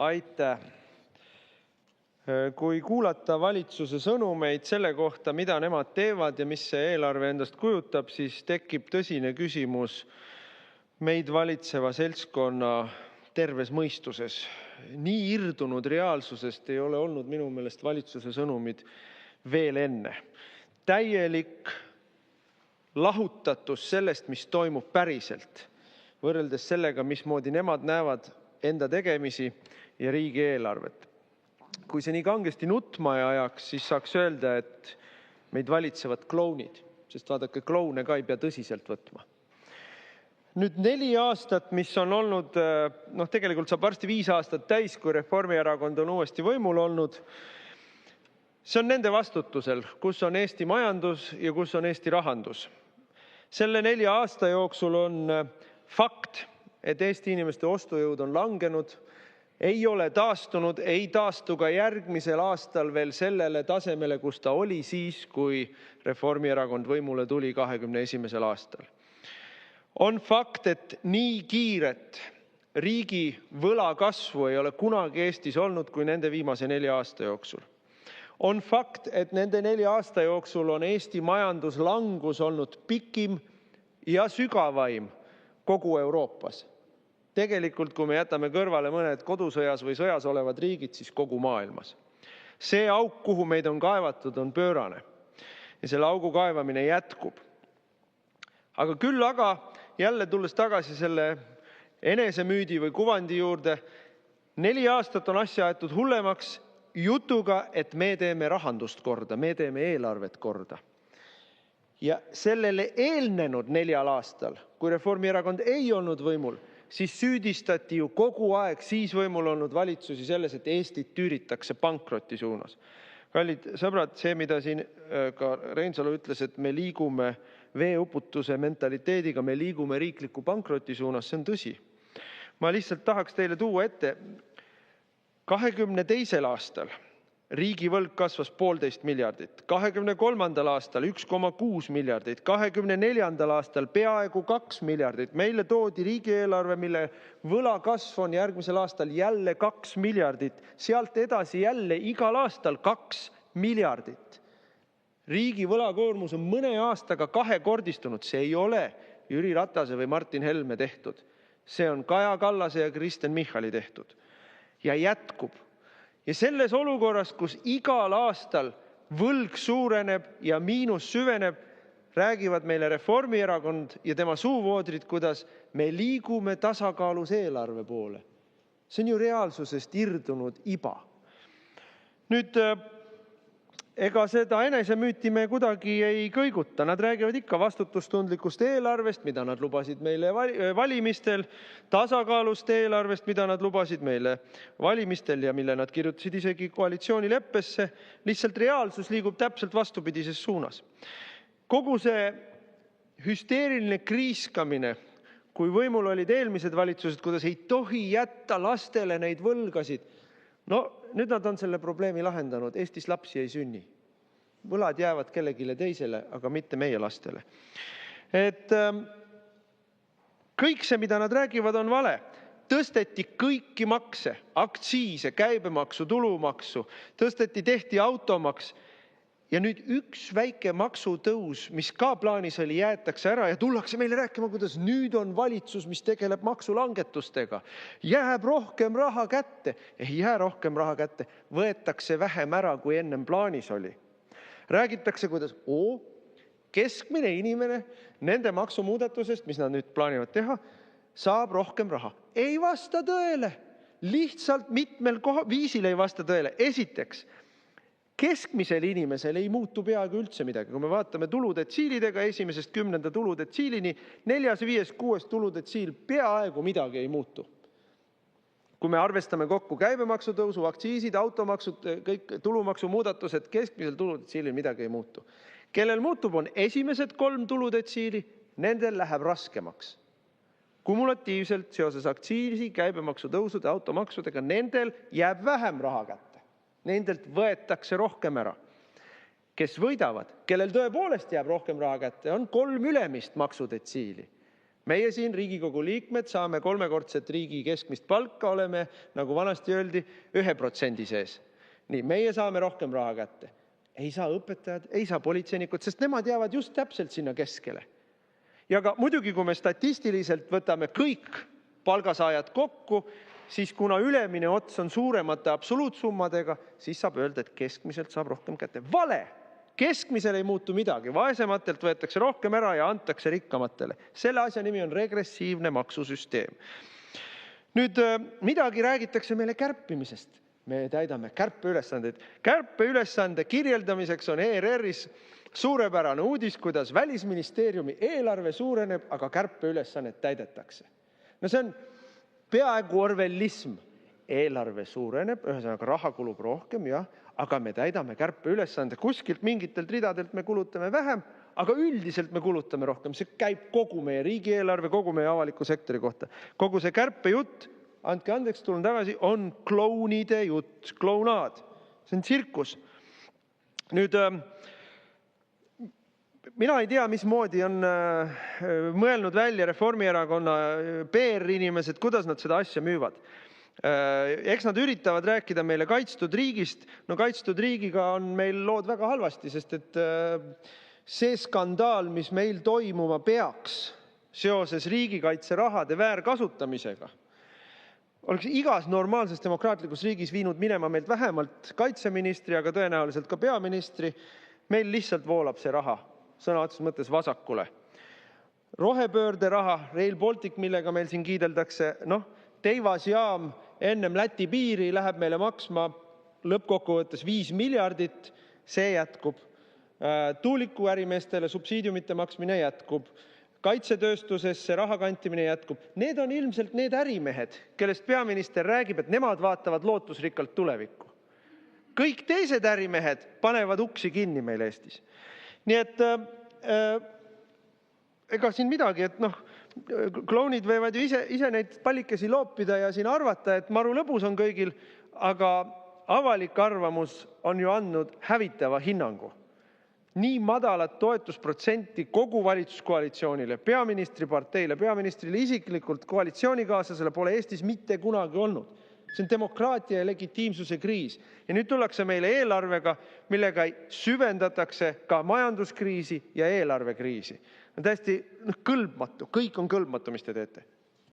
Aitäh! Kui kuulata valitsuse sõnumeid selle kohta, mida nemad teevad ja mis see eelarve endast kujutab, siis tekib tõsine küsimus meid valitseva seltskonna terves mõistuses. Nii irdunud reaalsusest ei ole olnud minu meelest valitsuse sõnumid veel enne. Täielik lahutatus sellest, mis toimub päriselt, võrreldes sellega, mismoodi nemad näevad enda tegemisi ja riigieelarvet. Kui see nii kangesti nutma ei ajaks, siis saaks öelda, et meid valitsevad klounid, sest vaadake, kloune ka ei pea tõsiselt võtma. Nüüd 4 aastat, mis on olnud, tegelikult saab varsti 5 aastat täis, kui Reformierakond on uuesti võimul olnud. See on nende vastutusel, kus on Eesti majandus ja kus on Eesti rahandus. Selle 4 aasta jooksul on fakt, et Eesti inimeste ostujõud on langenud, ei ole taastunud, ei taastu ka järgmisel aastal veel sellele tasemele, kus ta oli siis, kui Reformierakond võimule tuli 21. aastal. On fakt, et nii kiiret riigi võla kasvu ei ole kunagi Eestis olnud kui nende viimase 4 aasta jooksul. On fakt, et nende 4 aasta jooksul on Eesti majanduslangus olnud pikim ja sügavaim kogu Euroopas. Tegelikult, kui me jätame kõrvale mõned kodusõjas või sõjas olevad riigid, siis kogu maailmas. See auk, kuhu meid on kaevatud, on pöörane. Ja selle augu kaevamine jätkub. Aga küll jälle tulles tagasi selle enesemüüdi või kuvandi juurde, 4 aastat on asja aetud hullemaks jutuga, et me teeme rahandust korda, me teeme eelarvet korda. Ja sellele eelnenud 4 aastal, kui Reformierakond ei olnud võimul, siis süüdistati ju kogu aeg siis võimul olnud valitsusi selles, et Eestit tüüritakse pankroti suunas. Kallid sõbrad, see, mida siin ka Reinsalu ütles, et me liigume veeuputuse mentaliteediga, me liigume riikliku pankroti suunas, see on tõsi. Ma lihtsalt tahaks teile tuua ette, 22. aastal riigi võlg kasvas 1,5 miljardit, 23. aastal 1,6 miljardit, 24. aastal peaaegu 2 miljardit. Meile toodi riigieelarve, mille võla kasv on järgmisel aastal jälle 2 miljardit, sealt edasi jälle igal aastal 2 miljardit. Riigi võlakoormus on mõne aastaga 2-kordistunud, see ei ole Jüri Ratase või Martin Helme tehtud. See on Kaja Kallase ja Kristen Michali tehtud ja jätkub. Ja selles olukorras, kus igal aastal võlg suureneb ja miinus süveneb, räägivad meile Reformierakond ja tema suuvoodrid, kuidas me liigume tasakaalus eelarve poole. See on ju reaalsusest irdunud iba. Nüüd, ega seda enesemüüti me kuidagi ei kõiguta. Nad räägivad ikka vastutustundlikust eelarvest, mida nad lubasid meile valimistel, tasakaalust eelarvest, mida nad lubasid meile valimistel ja mille nad kirjutasid isegi koalitsioonileppesse. Lihtsalt reaalsus liigub täpselt vastupidises suunas. Kogu see hüsteeriline kriiskamine, kui võimul olid eelmised valitsused, kuidas ei tohi jätta lastele neid võlgasid. No nüüd nad on selle probleemi lahendanud. Eestis lapsi ei sünni. Võlad jäävad kellegile teisele, aga mitte meie lastele. Kõik see, mida nad räägivad, on vale. Tõsteti kõiki makse, aktsiise, käibemaksu, tulumaksu, tehti automaks. Ja nüüd üks väike maksutõus, mis ka plaanis oli, jäetakse ära ja tullakse meile rääkima, kuidas nüüd on valitsus, mis tegeleb maksulangetustega. Jääb rohkem raha kätte. Ei jää rohkem raha kätte. Võetakse vähem ära, kui ennem plaanis oli. Räägitakse, kuidas keskmine inimene nende maksumuudatusest, mis nad nüüd plaanivad teha, saab rohkem raha. Ei vasta tõele. Lihtsalt mitmel viisil ei vasta tõele. Esiteks, keskmisel inimesel ei muutu peaaegu üldse midagi. Kui me vaatame tuludetsiilidega 1. 10. tuludetsiilini, 4., 5., 6. tuludetsiil peaaegu midagi ei muutu. Kui me arvestame kokku käibemaksu tõusu, aktsiisid, automaksud, kõik tulumaksu muudatused, keskmisel tuludetsiilil midagi ei muutu. Kellel muutub on esimesed 3 tuludetsiili, nendel läheb raskemaks. Kumulatiivselt seoses aktsiisi, käibemaksu tõusude, automaksudega, nendel jääb vähem raha kätte. Nendelt võetakse rohkem ära. Kes võidavad, kellel tõepoolest jääb rohkem raha kätte, on 3 ülemist maksudetsiili. Meie siin Riigikogu liikmed saame 3-kordset riigi keskmist palka, oleme, nagu vanasti öeldi, 1% sees. Nii, meie saame rohkem raha kätte. Ei saa õpetajad, ei saa politseinikud, sest nemad jäävad just täpselt sinna keskele. Ja ka muidugi, kui me statistiliselt võtame kõik palgasaajad kokku, siis kuna ülemine ots on suuremate absoluutsummadega, siis saab öelda, et keskmiselt saab rohkem kätte. Vale! Keskmisel ei muutu midagi. Vaesematelt võetakse rohkem ära ja antakse rikkamatele. Selle asja nimi on regressiivne maksusüsteem. Nüüd midagi räägitakse meile kärpimisest. Me täidame kärpeülesandeid. Kärpeülesande kirjeldamiseks on ERR-is suurepärane uudis, kuidas Välisministeeriumi eelarve suureneb, aga kärpeülesannet täidetakse. No see on peaaegu orwellism. Eelarve suureneb, ühesõnaga raha kulub rohkem, jah, aga me täidame kärpeülesande. Kuskilt mingitelt ridadelt me kulutame vähem, aga üldiselt me kulutame rohkem. See käib kogu meie riigieelarve, kogu meie avaliku sektori kohta. Kogu see kärpejutt, andke andeks, tulen tagasi, on klounide jutt, klounaad. See on tsirkus. Nüüd, mina ei tea, mismoodi on mõelnud välja Reformierakonna PR-inimesed, kuidas nad seda asja müüvad. Eks nad üritavad rääkida meile kaitstud riigist. No kaitstud riigiga on meil lood väga halvasti, sest et see skandaal, mis meil toimuma peaks seoses riigikaitse rahade väärkasutamisega, oleks igas normaalses demokraatlikus riigis viinud minema meilt vähemalt kaitseministri, aga tõenäoliselt ka peaministri. Meil lihtsalt voolab see raha sõna otseses mõttes vasakule. Rohepöörde raha, Rail Baltic, millega meil siin kiideldakse, Teivas jaam ennem Läti piiri läheb meile maksma lõppkokkuvõttes 5 miljardit, see jätkub. Tuulikuärimeestele subsiidiumite maksmine jätkub. Kaitsetööstusesse raha kantimine jätkub. Need on ilmselt need ärimehed, kellest peaminister räägib, et nemad vaatavad lootusrikkalt tulevikku. Kõik teised ärimehed panevad uksi kinni meil Eestis. Nii et ega siin midagi, et klounid võivad ju ise neid pallikesi loopida ja siin arvata, et maru lõbus on kõigil, aga avalik arvamus on ju andnud hävitava hinnangu. Nii madalat toetusprotsenti kogu valitsuskoalitsioonile, peaministri parteile, peaministrile isiklikult, koalitsioonikaaslasele pole Eestis mitte kunagi olnud. See on demokraatia ja legitiimsuse kriis. Ja nüüd tullakse meile eelarvega, millega süvendatakse ka majanduskriisi ja eelarvekriisi. On täiesti kõlbmatu, kõik on kõlbmatu, mis te teete.